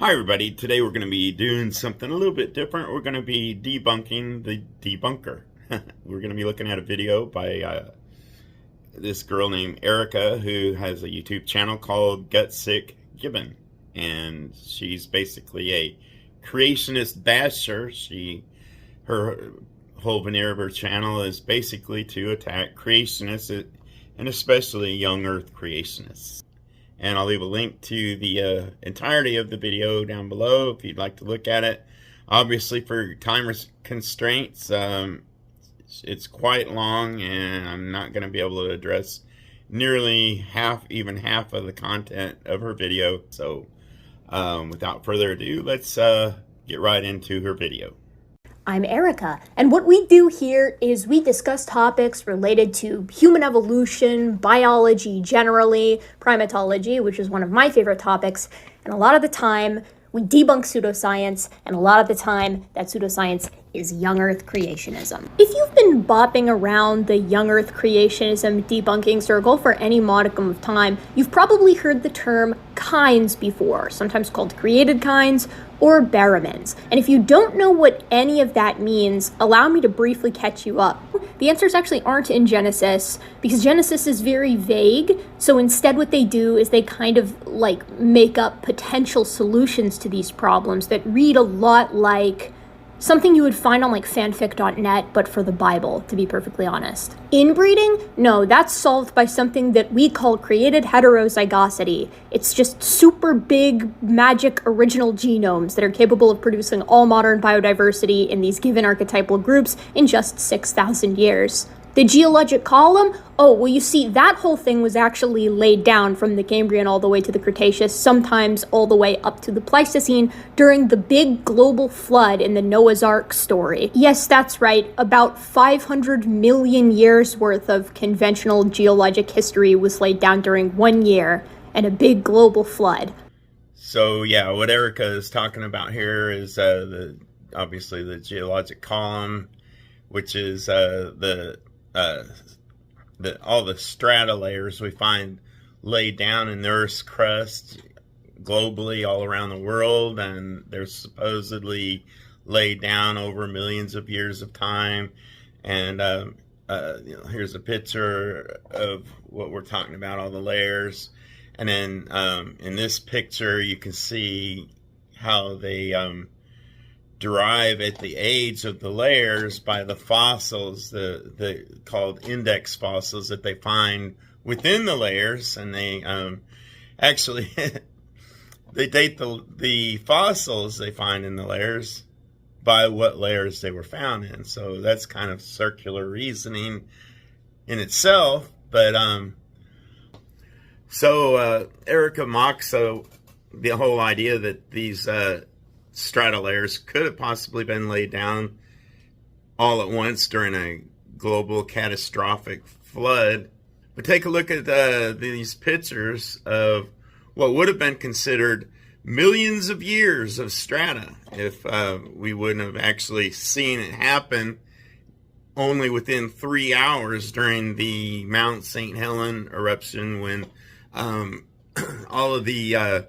Hi everybody, today we're going to be doing something a little bit different. We're going to be debunking the debunker. We're going to be looking at a video by this girl named Erica who has a YouTube channel called Gutsick Gibbon. And she's basically a creationist basher. Her whole veneer of her channel is basically to attack creationists and especially young earth creationists. And I'll leave a link to the entirety of the video down below if you'd like to look at it. Obviously, for time constraints, it's quite long, and I'm not going to be able to address nearly even half of the content of her video. So, without further ado, let's get right into her video. I'm Erica, and what we do here is we discuss topics related to human evolution, biology generally, primatology, which is one of my favorite topics, and a lot of the time we debunk pseudoscience, and a lot of the time that pseudoscience is young earth creationism. If you've been bopping around the young earth creationism debunking circle for any modicum of time, you've probably heard the term kinds before, sometimes called created kinds or Barrowmans. And if you don't know what any of that means, allow me to briefly catch you up. The answers actually aren't in Genesis, because Genesis is very vague, so instead what they do is they kind of make up potential solutions to these problems that read a lot like something you would find on fanfic.net, but for the Bible, to be perfectly honest. Inbreeding? No, that's solved by something that we call created heterozygosity. It's just super big, magic, original genomes that are capable of producing all modern biodiversity in these given archetypal groups in just 6,000 years. The geologic column? Oh, well, you see, that whole thing was actually laid down from the Cambrian all the way to the Cretaceous, sometimes all the way up to the Pleistocene during the big global flood in the Noah's Ark story. Yes, that's right, about 500 million years worth of conventional geologic history was laid down during 1 year and a big global flood. So yeah, what Erica is talking about here is obviously the geologic column, which is all the strata layers we find laid down in the Earth's crust globally all around the world, and they're supposedly laid down over millions of years of time. And here's a picture of what we're talking about, all the layers. And then in this picture you can see how they derive at the age of the layers by the fossils, the called index fossils that they find within the layers, and they actually they date the fossils they find in the layers by what layers they were found in. So that's kind of circular reasoning in itself. But Erica mocks the whole idea that these strata layers could have possibly been laid down all at once during a global catastrophic flood. But take a look at these pictures of what would have been considered millions of years of strata if we wouldn't have actually seen it happen only within 3 hours during the Mount St. Helen eruption, when all of the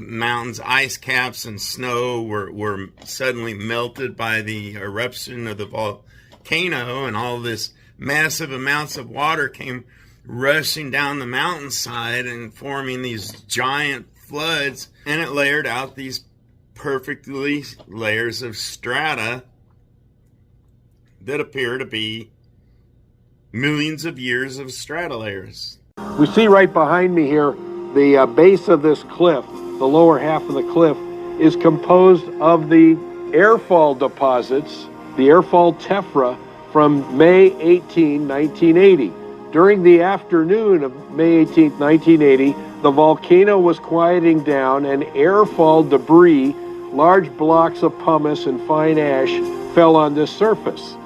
mountains, ice caps, and snow were suddenly melted by the eruption of the volcano, and all this massive amounts of water came rushing down the mountainside and forming these giant floods, and it layered out these perfectly layers of strata that appear to be millions of years of strata layers. We see right behind me here the base of this cliff, the lower half of the cliff, is composed of the airfall deposits, the airfall tephra, from May 18, 1980. During the afternoon of May 18, 1980, the volcano was quieting down, and airfall debris, large blocks of pumice and fine ash, fell on this surface.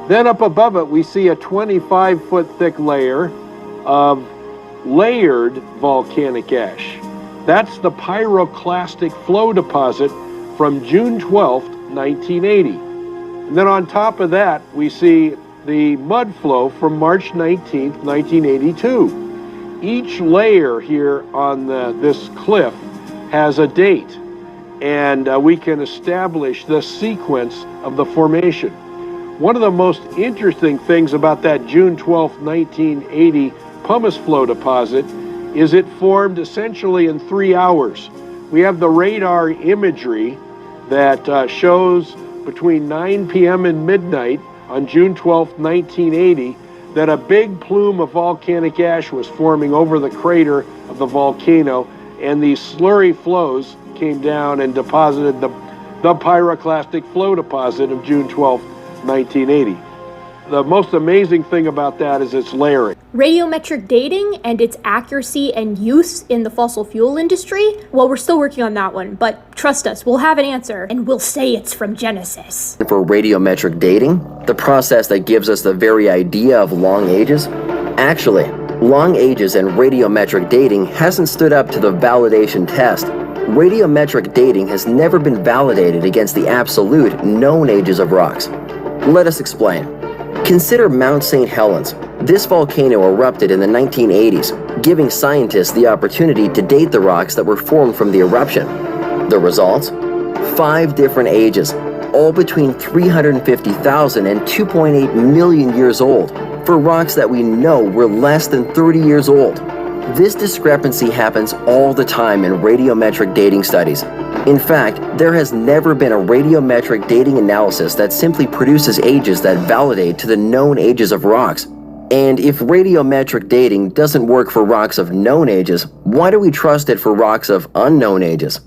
Then up above it, we see a 25-foot thick layer of layered volcanic ash. That's the pyroclastic flow deposit from June 12th, 1980. And then on top of that, we see the mud flow from March 19th, 1982. Each layer here on this cliff has a date, and we can establish the sequence of the formation. One of the most interesting things about that June 12, 1980 pumice flow deposit is it formed essentially in 3 hours. We have the radar imagery that shows between 9 p.m. and midnight on June 12, 1980, that a big plume of volcanic ash was forming over the crater of the volcano, and these slurry flows came down and deposited the pyroclastic flow deposit of June 12, 1980. The most amazing thing about that is its layering. Radiometric dating and its accuracy and use in the fossil fuel industry? Well, we're still working on that one, but trust us, we'll have an answer, and we'll say it's from Genesis. For radiometric dating, the process that gives us the very idea of long ages, actually, long ages and radiometric dating hasn't stood up to the validation test. Radiometric dating has never been validated against the absolute known ages of rocks. Let us explain. Consider Mount St. Helens. This volcano erupted in the 1980s, giving scientists the opportunity to date the rocks that were formed from the eruption. The results? 5 different ages, all between 350,000 and 2.8 million years old, for rocks that we know were less than 30 years old. This discrepancy happens all the time in radiometric dating studies. In fact, there has never been a radiometric dating analysis that simply produces ages that validate to the known ages of rocks. And if radiometric dating doesn't work for rocks of known ages, why do we trust it for rocks of unknown ages?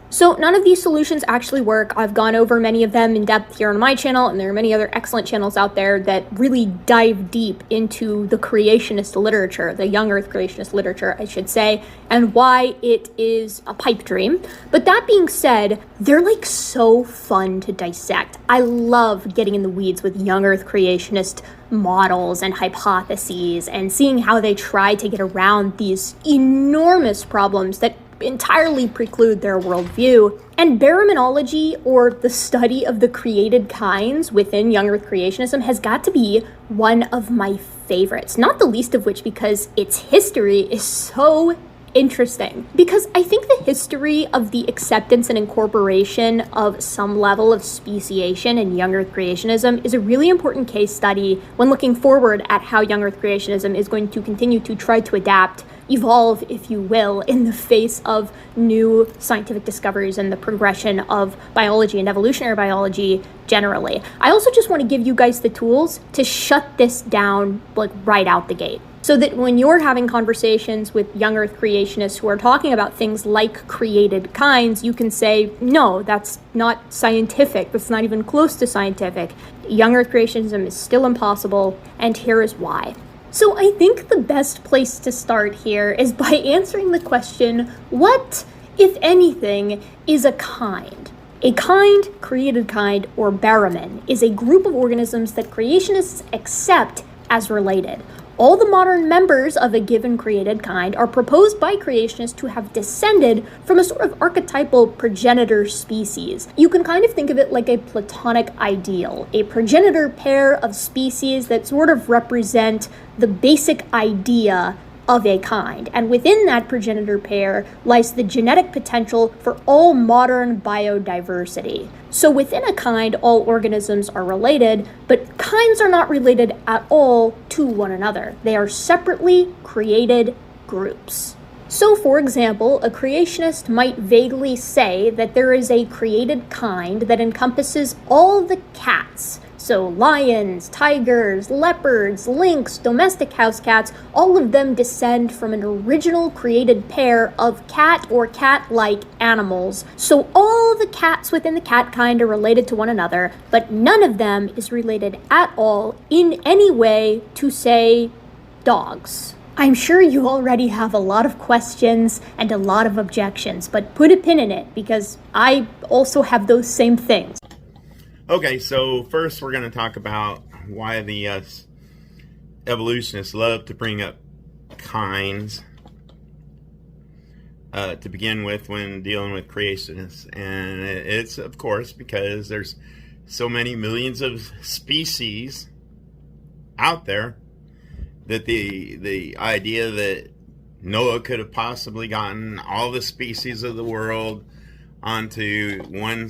So none of these solutions actually work. I've gone over many of them in depth here on my channel, and there are many other excellent channels out there that really dive deep into the creationist literature, the young earth creationist literature, I should say, and why it is a pipe dream. But that being said, they're like so fun to dissect. I love getting in the weeds with young earth creationist models and hypotheses and seeing how they try to get around these enormous problems that entirely preclude their worldview. And baraminology, or the study of the created kinds within young earth creationism, has got to be one of my favorites, not the least of which because its history is so interesting. Because I think the history of the acceptance and incorporation of some level of speciation in young earth creationism is a really important case study when looking forward at how young earth creationism is going to continue to try to adapt, evolve, if you will, in the face of new scientific discoveries and the progression of biology and evolutionary biology generally. I also just want to give you guys the tools to shut this down like right out the gate, so that when you're having conversations with young earth creationists who are talking about things like created kinds, you can say, no, that's not scientific. That's not even close to scientific. Young earth creationism is still impossible, and here is why. So I think the best place to start here is by answering the question, what, if anything, is a kind? A kind, created kind, or baramin, is a group of organisms that creationists accept as related. All the modern members of a given created kind are proposed by creationists to have descended from a sort of archetypal progenitor species. You can kind of think of it like a Platonic ideal, a progenitor pair of species that sort of represent the basic idea of a kind. And within that progenitor pair lies the genetic potential for all modern biodiversity. So within a kind, all organisms are related, but kinds are not related at all to one another. They are separately created groups. So, for example, a creationist might vaguely say that there is a created kind that encompasses all the cats. So lions, tigers, leopards, lynx, domestic house cats, all of them descend from an original created pair of cat or cat-like animals. So all the cats within the cat kind are related to one another, but none of them is related at all in any way to, say, dogs. I'm sure you already have a lot of questions and a lot of objections, but put a pin in it because I also have those same things. Okay, so first we're going to talk about why the evolutionists love to bring up kinds to begin with when dealing with creationists. And it's, of course, because there's so many millions of species out there that the idea that Noah could have possibly gotten all the species of the world onto one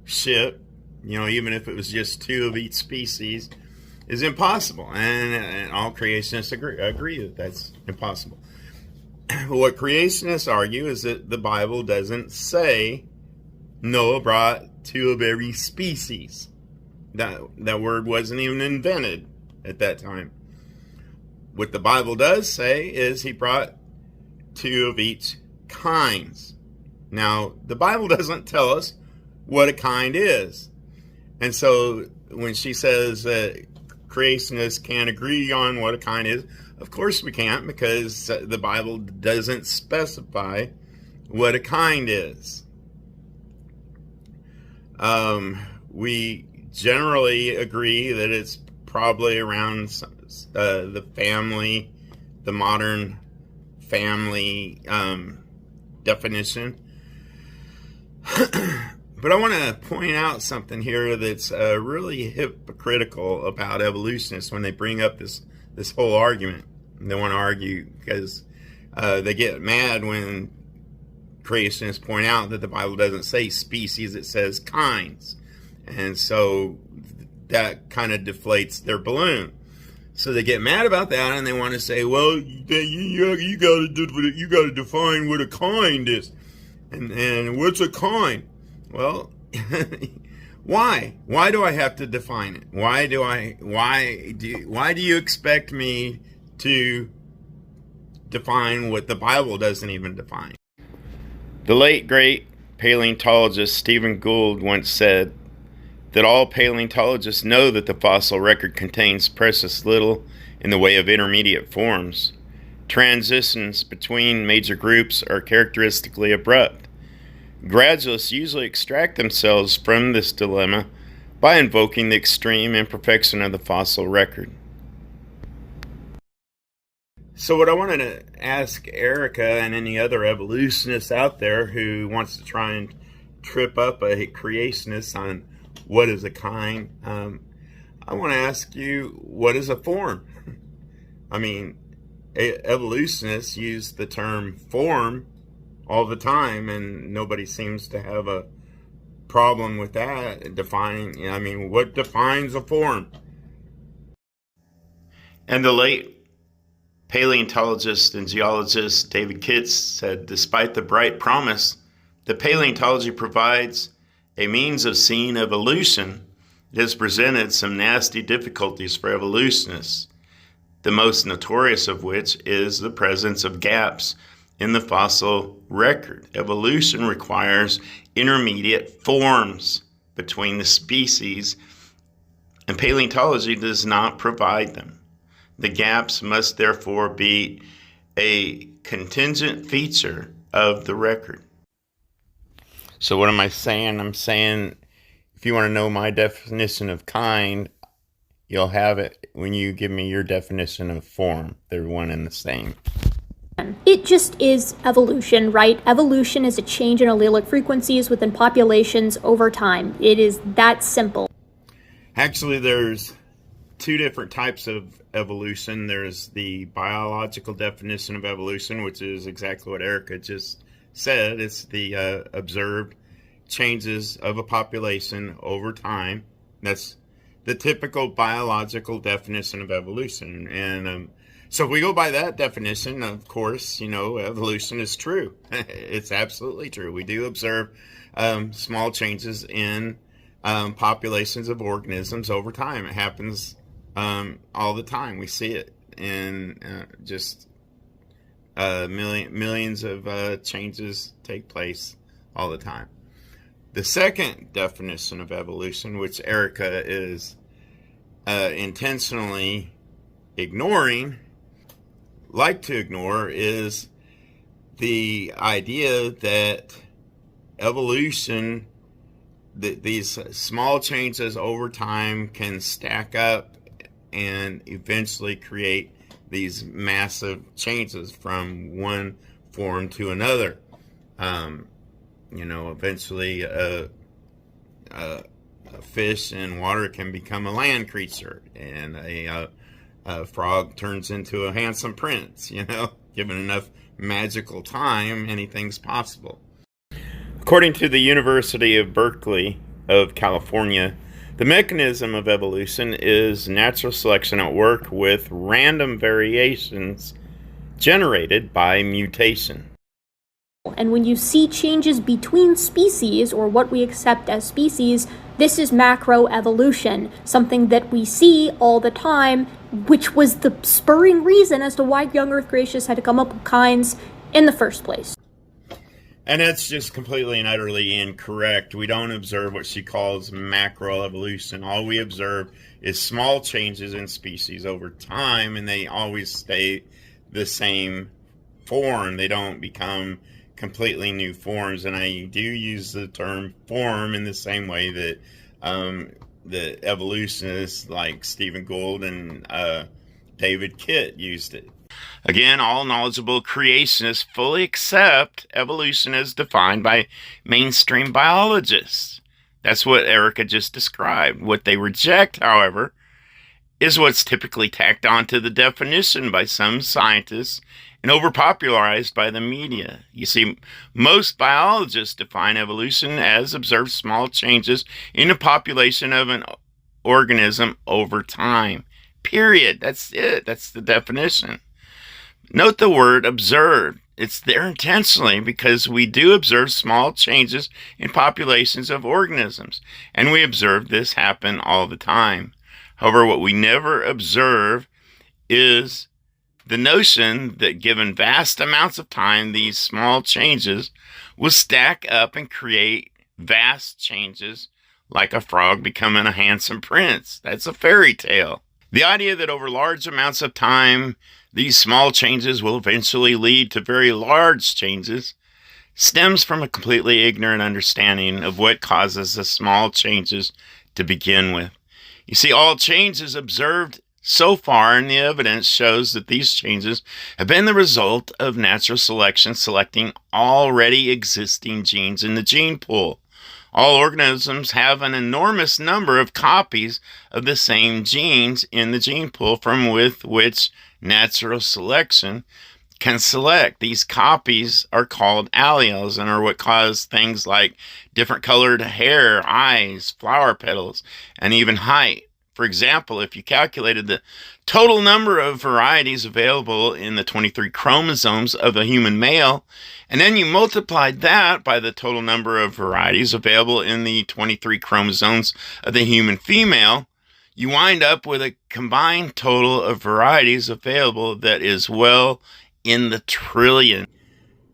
ship, even if it was just two of each species, is impossible. And all creationists agree that that's impossible. What creationists argue is that the Bible doesn't say Noah brought two of every species. That word wasn't even invented at that time. What the Bible does say is he brought two of each kinds. Now, the Bible doesn't tell us what a kind is. And so when she says that creationists can't agree on what a kind is, of course we can't, because the Bible doesn't specify what a kind is. We generally agree that it's probably around the family, the modern family definition. But I want to point out something here that's really hypocritical about evolutionists when they bring up this whole argument. They want to argue because they get mad when creationists point out that the Bible doesn't say species, it says kinds. And so that kind of deflates their balloon. So they get mad about that, and they want to say, well, you got to define what a kind is. And what's a kind? Well, why? Why do I have to define it? Why do you expect me to define what the Bible doesn't even define? The late great paleontologist Stephen Gould once said that all paleontologists know that the fossil record contains precious little in the way of intermediate forms. Transitions between major groups are characteristically abrupt. Gradualists usually extract themselves from this dilemma by invoking the extreme imperfection of the fossil record. So what I wanted to ask Erica and any other evolutionists out there who wants to try and trip up a creationist on what is a kind, I want to ask you, what is a form? I mean, evolutionists use the term form all the time, and nobody seems to have a problem with that. Defining, what defines a form? And the late paleontologist and geologist David Kitts said, despite the bright promise that paleontology provides a means of seeing evolution, it has presented some nasty difficulties for evolutionists, the most notorious of which is the presence of gaps in the fossil record. Evolution requires intermediate forms between the species, and paleontology does not provide them. The gaps must therefore be a contingent feature of the record. So what am I saying? I'm saying if you want to know my definition of kind, you'll have it when you give me your definition of form. They're one and the same. It just is evolution, right? Evolution is a change in allelic frequencies within populations over time. It is that simple. Actually, there's two different types of evolution. There's the biological definition of evolution, which is exactly what Erica just said. It's the observed changes of a population over time. That's the typical biological definition of evolution. And so if we go by that definition, of course, evolution is true. It's absolutely true. We do observe small changes in populations of organisms over time. It happens all the time. We see it in millions of changes take place all the time. The second definition of evolution, which Erica is intentionally like to ignore, is the idea that evolution, that these small changes over time can stack up and eventually create these massive changes from one form to another. Eventually a fish in water can become a land creature, and a A frog turns into a handsome prince, given enough magical time, anything's possible. According to the University of Berkeley of California, the mechanism of evolution is natural selection at work with random variations generated by mutation. And when you see changes between species, or what we accept as species, this is macroevolution, something that we see all the time, which was the spurring reason as to why young Earth creationists had to come up with kinds in the first place. And that's just completely and utterly incorrect. We don't observe what she calls macroevolution. All we observe is small changes in species over time, and they always stay the same form. They don't become completely new forms. And I do use the term form in the same way that the evolutionists like Stephen Gould and David Kitt used it. Again, all knowledgeable creationists fully accept evolution as defined by mainstream biologists. That's what Erica just described. What they reject, however, is what's typically tacked onto the definition by some scientists and overpopularized by the media. You see, most biologists define evolution as observed small changes in the population of an organism over time. Period. That's it. That's the definition. Note the word observed. It's there intentionally because we do observe small changes in populations of organisms, and we observe this happen all the time. However, what we never observe is the notion that given vast amounts of time, these small changes will stack up and create vast changes, like a frog becoming a handsome prince. That's a fairy tale. The idea that over large amounts of time, these small changes will eventually lead to very large changes stems from a completely ignorant understanding of what causes the small changes to begin with. You see, all changes observed so far in the evidence shows that these changes have been the result of natural selection selecting already existing genes in the gene pool. All organisms have an enormous number of copies of the same genes in the gene pool from which natural selection can select. These copies are called alleles and are what cause things like different colored hair, eyes, flower petals, and even height. For example, if you calculated the total number of varieties available in the 23 chromosomes of a human male, and then you multiplied that by the total number of varieties available in the 23 chromosomes of the human female, you wind up with a combined total of varieties available that is well in the trillion.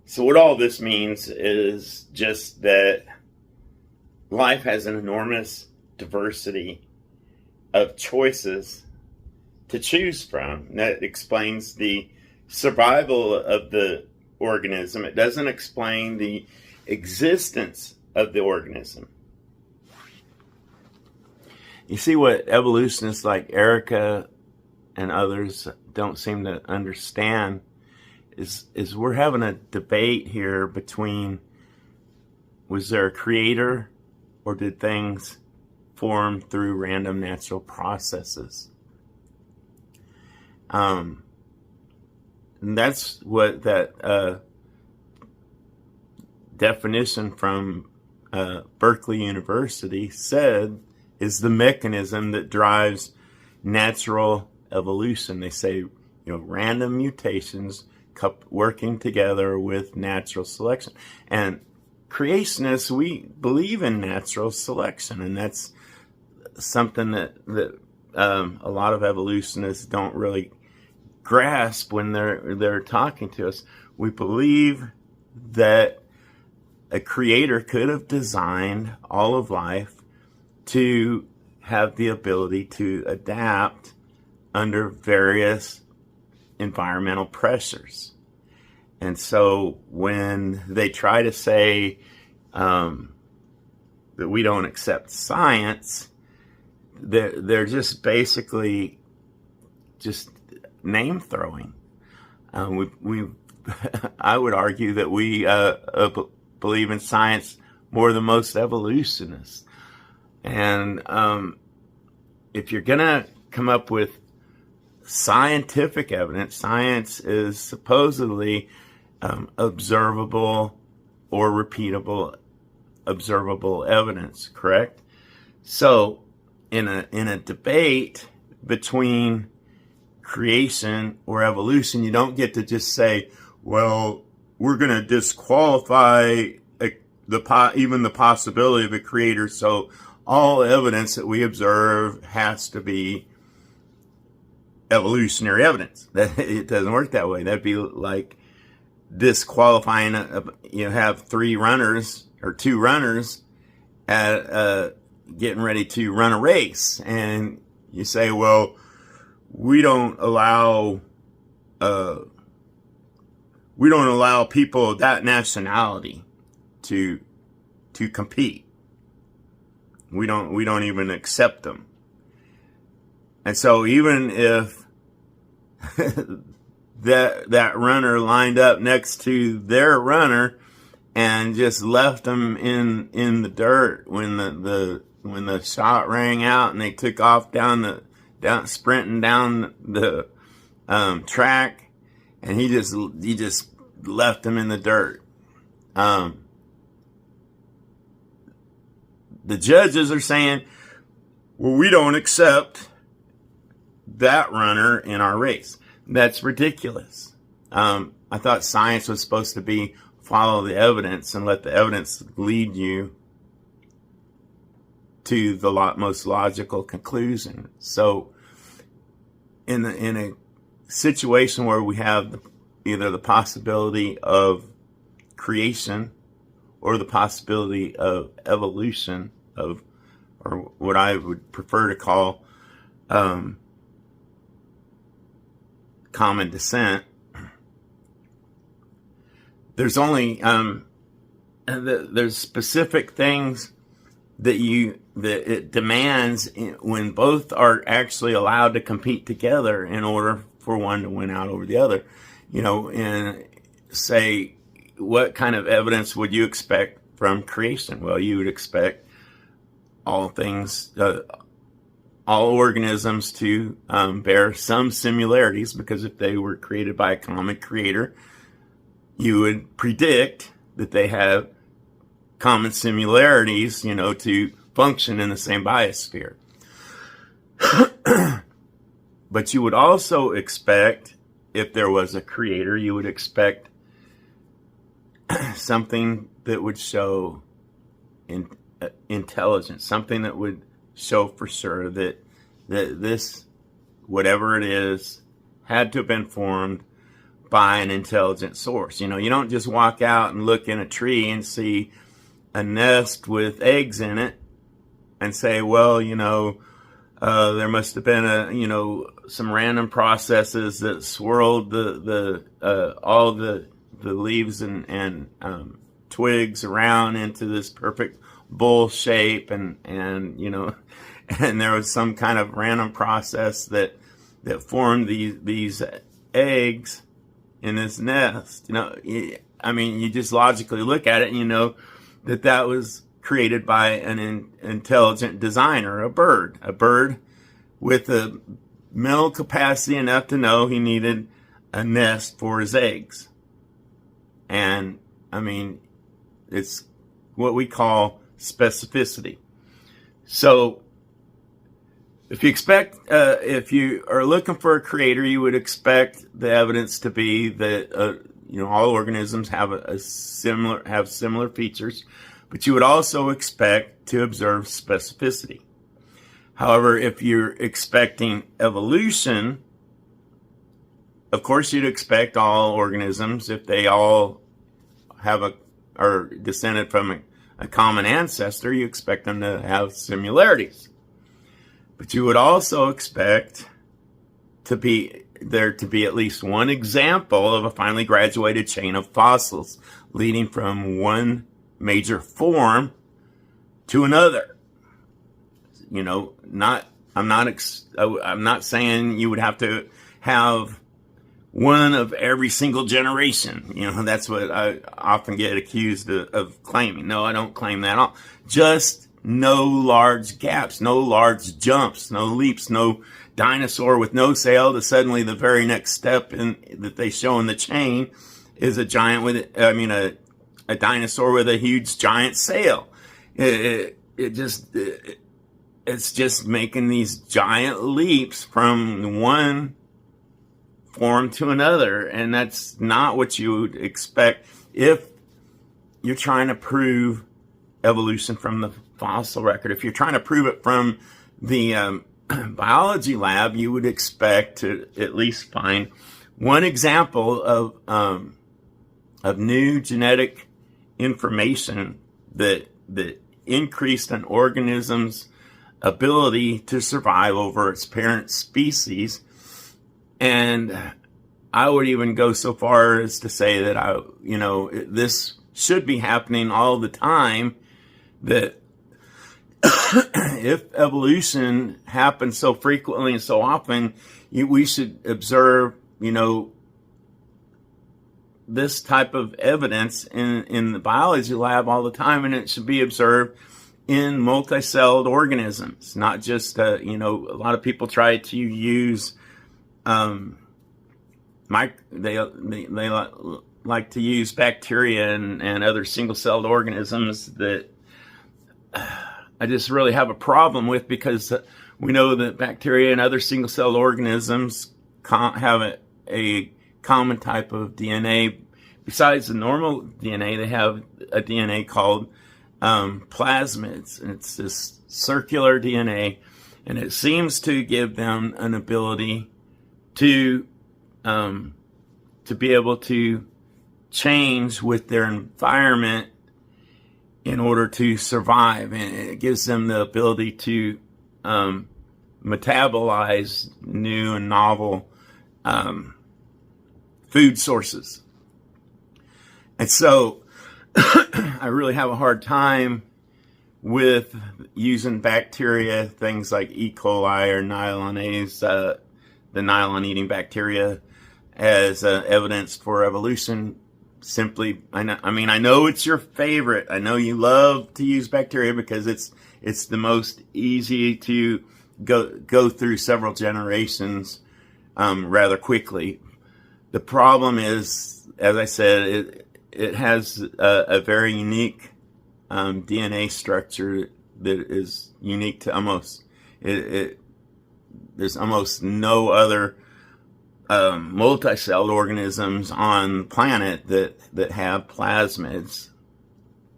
So what all this means is just that life has an enormous diversity of choices to choose from. And that explains the survival of the organism. It doesn't explain the existence of the organism. You see, what evolutionists like Erica and others don't seem to understand is we're having a debate here between, was there a creator or did things form through random natural processes? And that's what that definition from Berkeley University said is the mechanism that drives natural evolution. They say, random mutations working together with natural selection. And creationists, we believe in natural selection, and that's something that a lot of evolutionists don't really grasp when they're talking to us. We believe that a creator could have designed all of life to have the ability to adapt under various environmental pressures. And so when they try to say that we don't accept science, they're just basically just name throwing. I would argue that we believe in science more than most evolutionists. And if you're gonna come up with scientific evidence. Science is supposedly observable or repeatable observable evidence, correct? So in a debate between creation or evolution, you don't get to just say, well, we're going to disqualify even the possibility of a creator, so all evidence that we observe has to be evolutionary evidence. That it doesn't work that way. That'd be like disqualifying you have 3 runners or 2 runners at getting ready to run a race, and you say, well, we don't allow people of that nationality to compete. We don't even accept them. And so even if that runner lined up next to their runner and just left them in the dirt when the shot rang out and they took off sprinting down the track, and he just left them in the dirt. The judges are saying, well, we don't accept that runner in our race. That's ridiculous. I thought science was supposed to be follow the evidence and let the evidence lead you to the most logical conclusion. So in a situation where we have either the possibility of creation or the possibility of evolution, or what I would prefer to call common descent, there's only there's specific things that it demands when both are actually allowed to compete together in order for one to win out over the other. And say, what kind of evidence would you expect from creation? Well, you would expect all organisms to bear some similarities, because if they were created by a common creator, you would predict that they have common similarities, to function in the same biosphere. But you would also expect, if there was a creator, you would expect something that would show intelligence, something that would show for sure that this, whatever it is, had to have been formed by an intelligent source. You don't just walk out and look in a tree and see a nest with eggs in it and say, well, there must have been some random processes that swirled all the leaves and twigs around into this perfect bowl shape, and there was some kind of random process that formed these eggs in this nest. You just logically look at it and you know that was created by an intelligent designer, a bird with a mental capacity enough to know he needed a nest for his eggs. And it's what we call specificity. So if you are looking for a creator, you would expect the evidence to be that all organisms have similar features, but you would also expect to observe specificity. However, if you're expecting evolution, of course you'd expect all organisms, if they all are descended from a common ancestor, you expect them to have similarities. But you would also expect there to be at least one example of a finely graduated chain of fossils leading from one major form to another. I'm not saying you would have to have one of every single generation. That's what I often get accused of claiming. No, I don't claim that at all. Just no large gaps, no large jumps, no leaps, no dinosaur with no sail to suddenly the very next step that they show in the chain is a dinosaur with a huge giant sail. It's just making these giant leaps from one form to another, and that's not what you would expect if you're trying to prove evolution from the fossil record. If you're trying to prove it from the biology lab, you would expect to at least find one example of new genetic information that increased an organism's ability to survive over its parent species. And I would even go so far as to say that this should be happening all the time, that if evolution happens so frequently and so often, we should observe, this type of evidence in the biology lab all the time, and it should be observed in multicelled organisms, not just, a lot of people try to use, they like to use bacteria and other single-celled organisms that I just really have a problem with, because we know that bacteria and other single-celled organisms have a common type of DNA. Besides the normal DNA, they have a DNA called plasmids, and it's this circular DNA, and it seems to give them an ability to be able to change with their environment in order to survive, and it gives them the ability to metabolize new and novel food sources. And so I really have a hard time with using bacteria, things like E. coli or nylonase, the nylon-eating bacteria, as evidence for evolution. Simply, I know it's your favorite. I know you love to use bacteria because it's the most easy to go through several generations rather quickly. The problem is, as I said, it has a very unique DNA structure that is unique to almost there's almost no other multicelled organisms on the planet that have plasmids.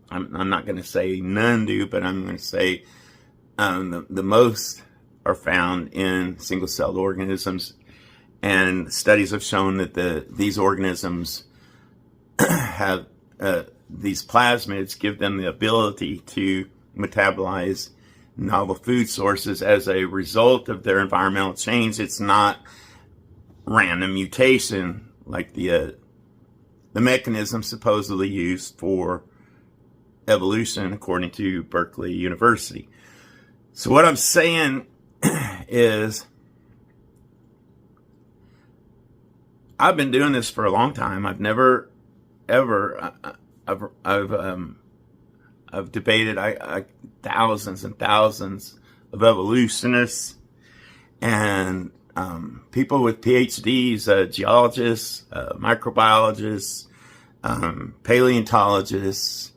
I'm not going to say none do, but I'm going to say the most are found in single-celled organisms, and studies have shown that these organisms have these plasmids give them the ability to metabolize novel food sources as a result of their environmental change. It's not random mutation like the mechanism supposedly used for evolution, according to Berkeley University. So what I'm saying is, I've been doing this for a long time. I've never ever I've debated thousands and thousands of evolutionists and people with PhDs, geologists, microbiologists, paleontologists,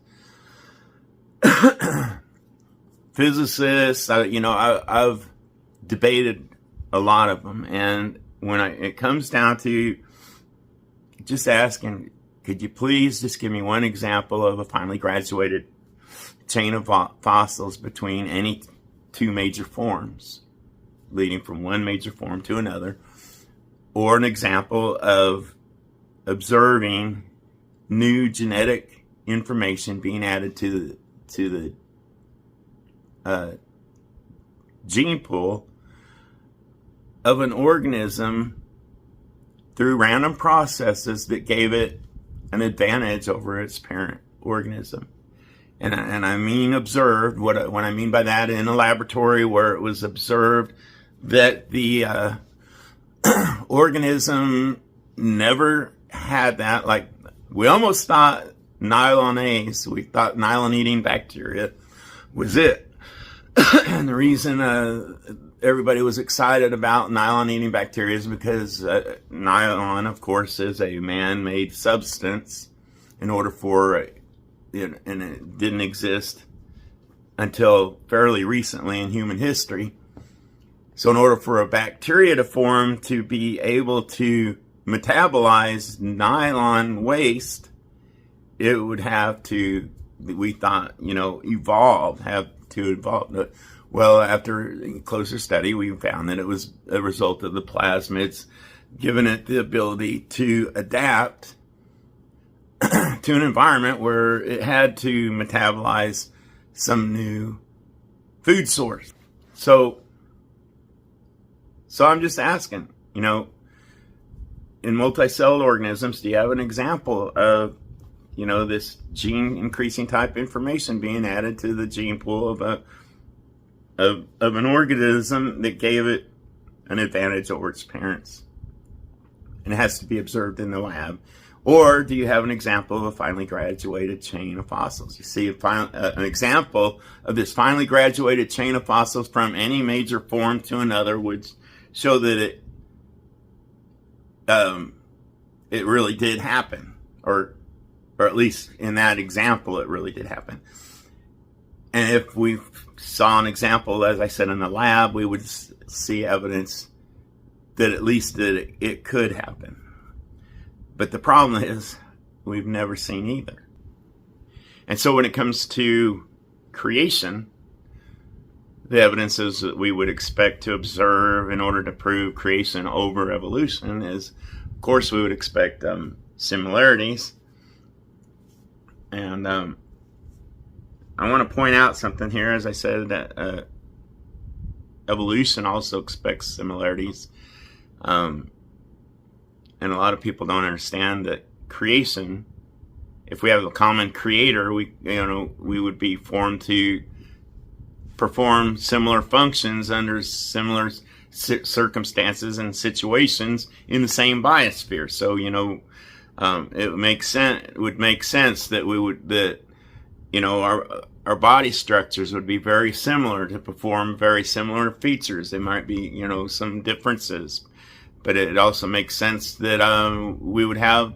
physicists. I've debated a lot of them, and when it comes down to just asking, could you please just give me one example of a finely graduated chain of fossils between any two major forms, leading from one major form to another, or an example of observing new genetic information being added to the gene pool of an organism through random processes that gave it an advantage over its parent organism. And I mean observed. What I mean by that, in a laboratory where it was observed that the organism never had that. Like, we almost thought nylonase, we thought nylon-eating bacteria was it. And the reason everybody was excited about nylon-eating bacteria is because nylon, of course, is a man-made substance. In order for it, and it didn't exist until fairly recently in human history. So in order for a bacteria to form to be able to metabolize nylon waste, it would have to, we thought, evolve. Well, after closer study, we found that it was a result of the plasmids giving it the ability to adapt to an environment where it had to metabolize some new food source. So I'm just asking, in multicellular organisms, do you have an example of, this gene increasing type information being added to the gene pool of an organism that gave it an advantage over its parents? And it has to be observed in the lab. Or do you have an example of a finely graduated chain of fossils? You see an example of this finely graduated chain of fossils from any major form to another would show that it really did happen, or at least in that example, it really did happen. And if we saw an example, as I said, in the lab, we would see evidence that at least that it could happen. But the problem is, we've never seen either. And so when it comes to creation, the evidences that we would expect to observe in order to prove creation over evolution is, of course, we would expect similarities. And I want to point out something here. As I said, that evolution also expects similarities. And a lot of people don't understand that creation, if we have a common creator, we would be formed to perform similar functions under similar circumstances and situations in the same biosphere. So, it would make sense that our body structures would be very similar to perform very similar features. There might be, some differences. But it also makes sense that we would have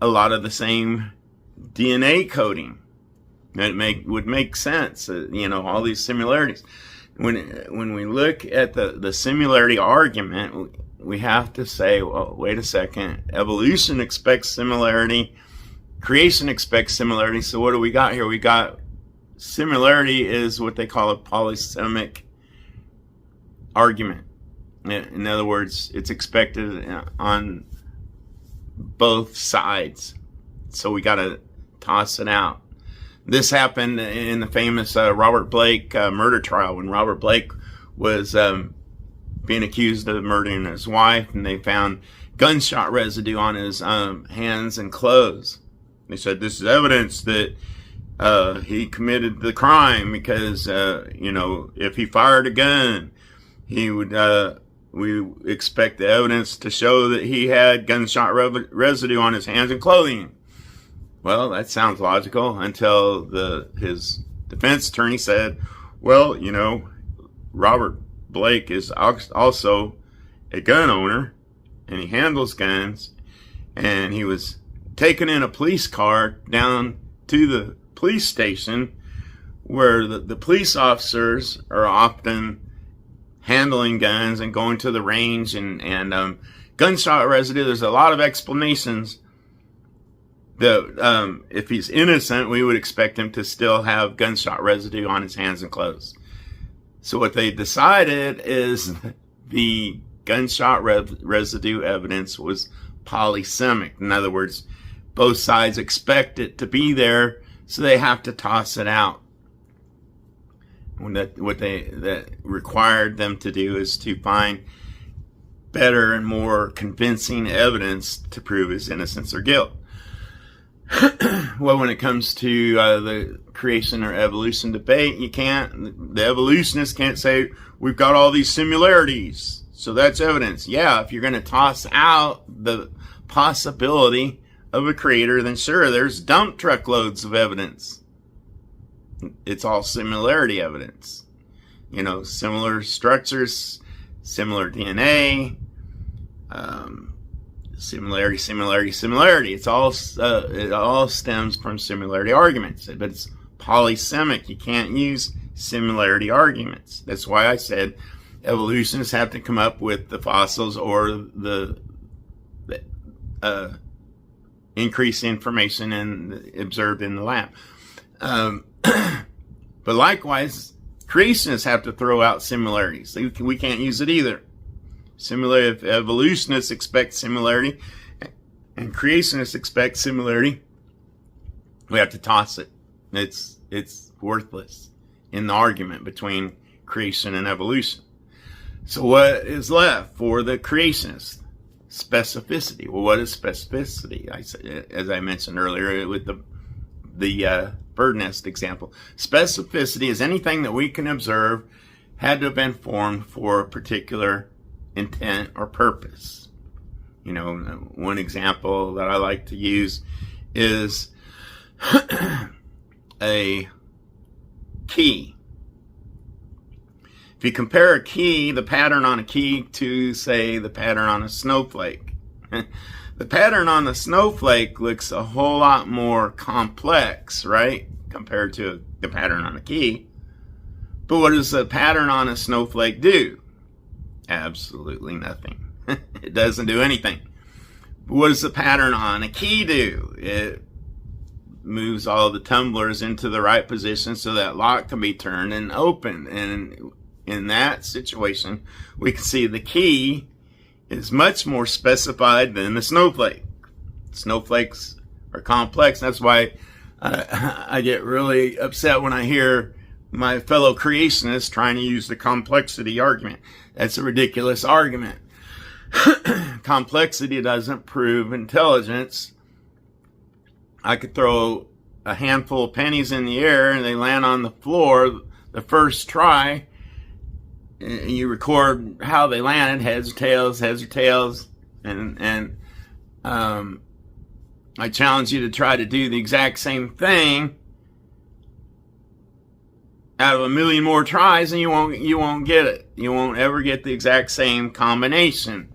a lot of the same DNA coding. It would make sense, all these similarities. When we look at the similarity argument, we have to say, well, wait a second. Evolution expects similarity. Creation expects similarity. So what do we got here? We got similarity is what they call a polysemic argument. In other words, it's expected on both sides. So we got to toss it out. This happened in the famous Robert Blake murder trial, when Robert Blake was being accused of murdering his wife, and they found gunshot residue on his hands and clothes. They said this is evidence that he committed the crime because, if he fired a gun, he would... we expect the evidence to show that he had gunshot residue on his hands and clothing. Well, that sounds logical until his defense attorney said, well, Robert Blake is also a gun owner, and he handles guns, and he was taken in a police car down to the police station where the police officers are often handling guns and going to the range and gunshot residue. There's a lot of explanations that if he's innocent, we would expect him to still have gunshot residue on his hands and clothes. So what they decided is the gunshot residue evidence was polysemic. In other words, both sides expect it to be there, so they have to toss it out. What that required them to do is to find better and more convincing evidence to prove his innocence or guilt. Well, when it comes to the creation or evolution debate, the evolutionists can't say we've got all these similarities, so that's evidence. Yeah, if you're going to toss out the possibility of a creator, then sure, there's dump truckloads of evidence. It's all similarity evidence. similar structures, similar DNA, similarity. It all stems from similarity arguments, but it's polysemic. You can't use similarity arguments. That's why I said evolutionists have to come up with the fossils or the increased information and observed in the lab. But likewise, creationists have to throw out similarities. We can't use it either. Similarly, if evolutionists expect similarity and creationists expect similarity, we have to toss it. It's worthless in the argument between creation and evolution. So what is left for the creationists? Specificity. Well, what is specificity? As I mentioned earlier with the bird nest example. Specificity is anything that we can observe had to have been formed for a particular intent or purpose. One example that I like to use is a key. If you compare a key, the pattern on a key, to, say, the pattern on a snowflake, the pattern on the snowflake looks a whole lot more complex, right, compared to the pattern on a key. But what does the pattern on a snowflake do? Absolutely nothing. It doesn't do anything. But what does the pattern on a key do? It moves all the tumblers into the right position so that lock can be turned and opened. And in that situation, we can see the key is much more specified than the snowflake. Snowflakes are complex. That's why I get really upset when I hear my fellow creationists trying to use the complexity argument. That's a ridiculous argument. Complexity doesn't prove intelligence. I could throw a handful of pennies in the air and they land on the floor the first try. You record how they landed, heads or tails, and I challenge you to try to do the exact same thing out of a million more tries, and you won't get it. You won't ever get the exact same combination.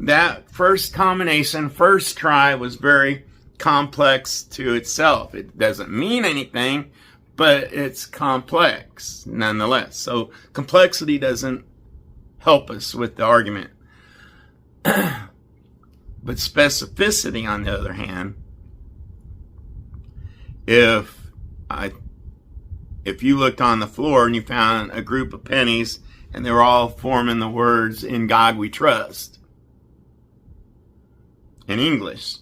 That first combination, first try, was very complex to itself. It doesn't mean anything, but it's complex nonetheless. So complexity doesn't help us with the argument. But specificity, on the other hand, if you looked on the floor and you found a group of pennies and they were all forming the words "In God We Trust" in English,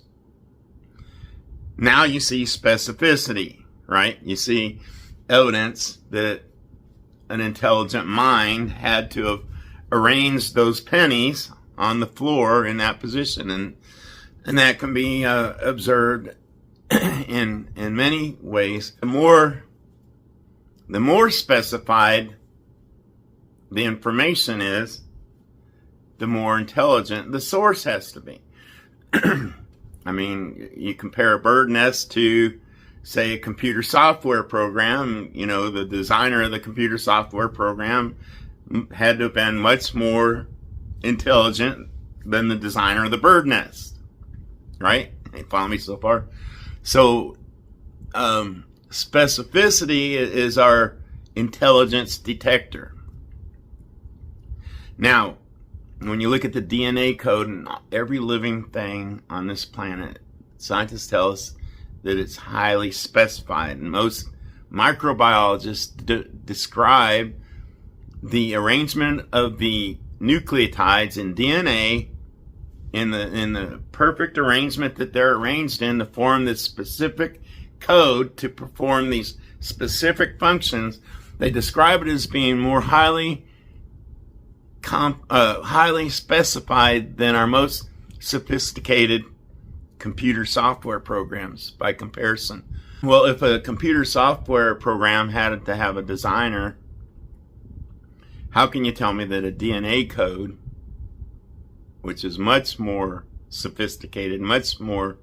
now you see specificity, right? You see evidence that an intelligent mind had to have arranged those pennies on the floor in that position, and that can be observed in many ways. The more specified the information is, the more intelligent the source has to be. I mean, you compare a bird nest to, say, a computer software program. The designer of the computer software program had to have been much more intelligent than the designer of the bird nest, right? You follow me so far? So specificity is our intelligence detector. Now, when you look at the DNA code in every living thing on this planet, scientists tell us that it's highly specified. And most microbiologists describe the arrangement of the nucleotides in DNA in the perfect arrangement that they're arranged in to form this specific code to perform these specific functions. They describe it as being more highly specified than our most sophisticated computer software programs by comparison. Well, if a computer software program had to have a designer, how can you tell me that a DNA code, which is much more sophisticated, much more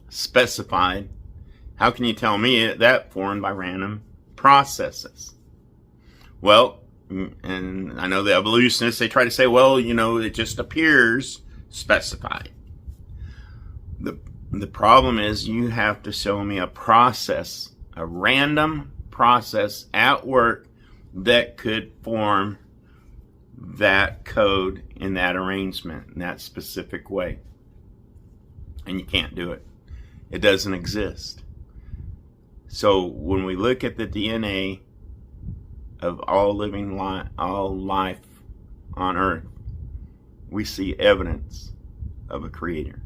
specified, how can you tell me that formed by random processes. Well, and I know the evolutionists, they try to say, well, you know, it just appears specified. The problem is you have to show me a process, a random process at work that could form that code in that arrangement, in that specific way. And you can't do it. It doesn't exist. So when we look at the DNA of all living all life on Earth, we see evidence of a creator.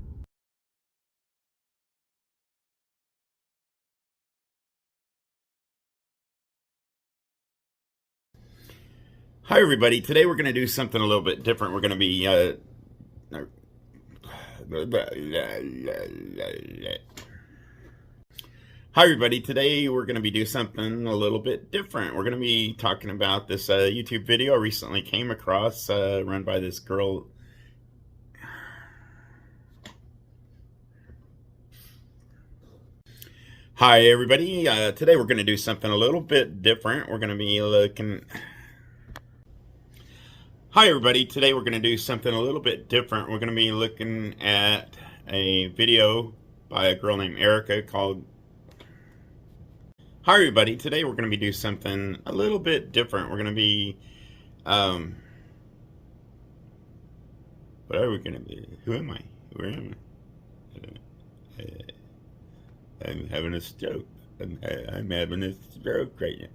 Hi everybody, today we're going to do something a little bit different. We're going to be Hi everybody, today we're going to be doing something a little bit different. We're going to be talking about this YouTube video I recently came across, run by this girl. Hi everybody, today we're going to do something a little bit different. We're going to be looking... Hi everybody, today we're going to do something a little bit different. We're going to be looking at a video by a girl named Erica called... Hi everybody, today we're going to be doing something a little bit different. We're going to be... what are we going to be? Who am I? Where am I? I'm having a stroke. I'm having a stroke right now.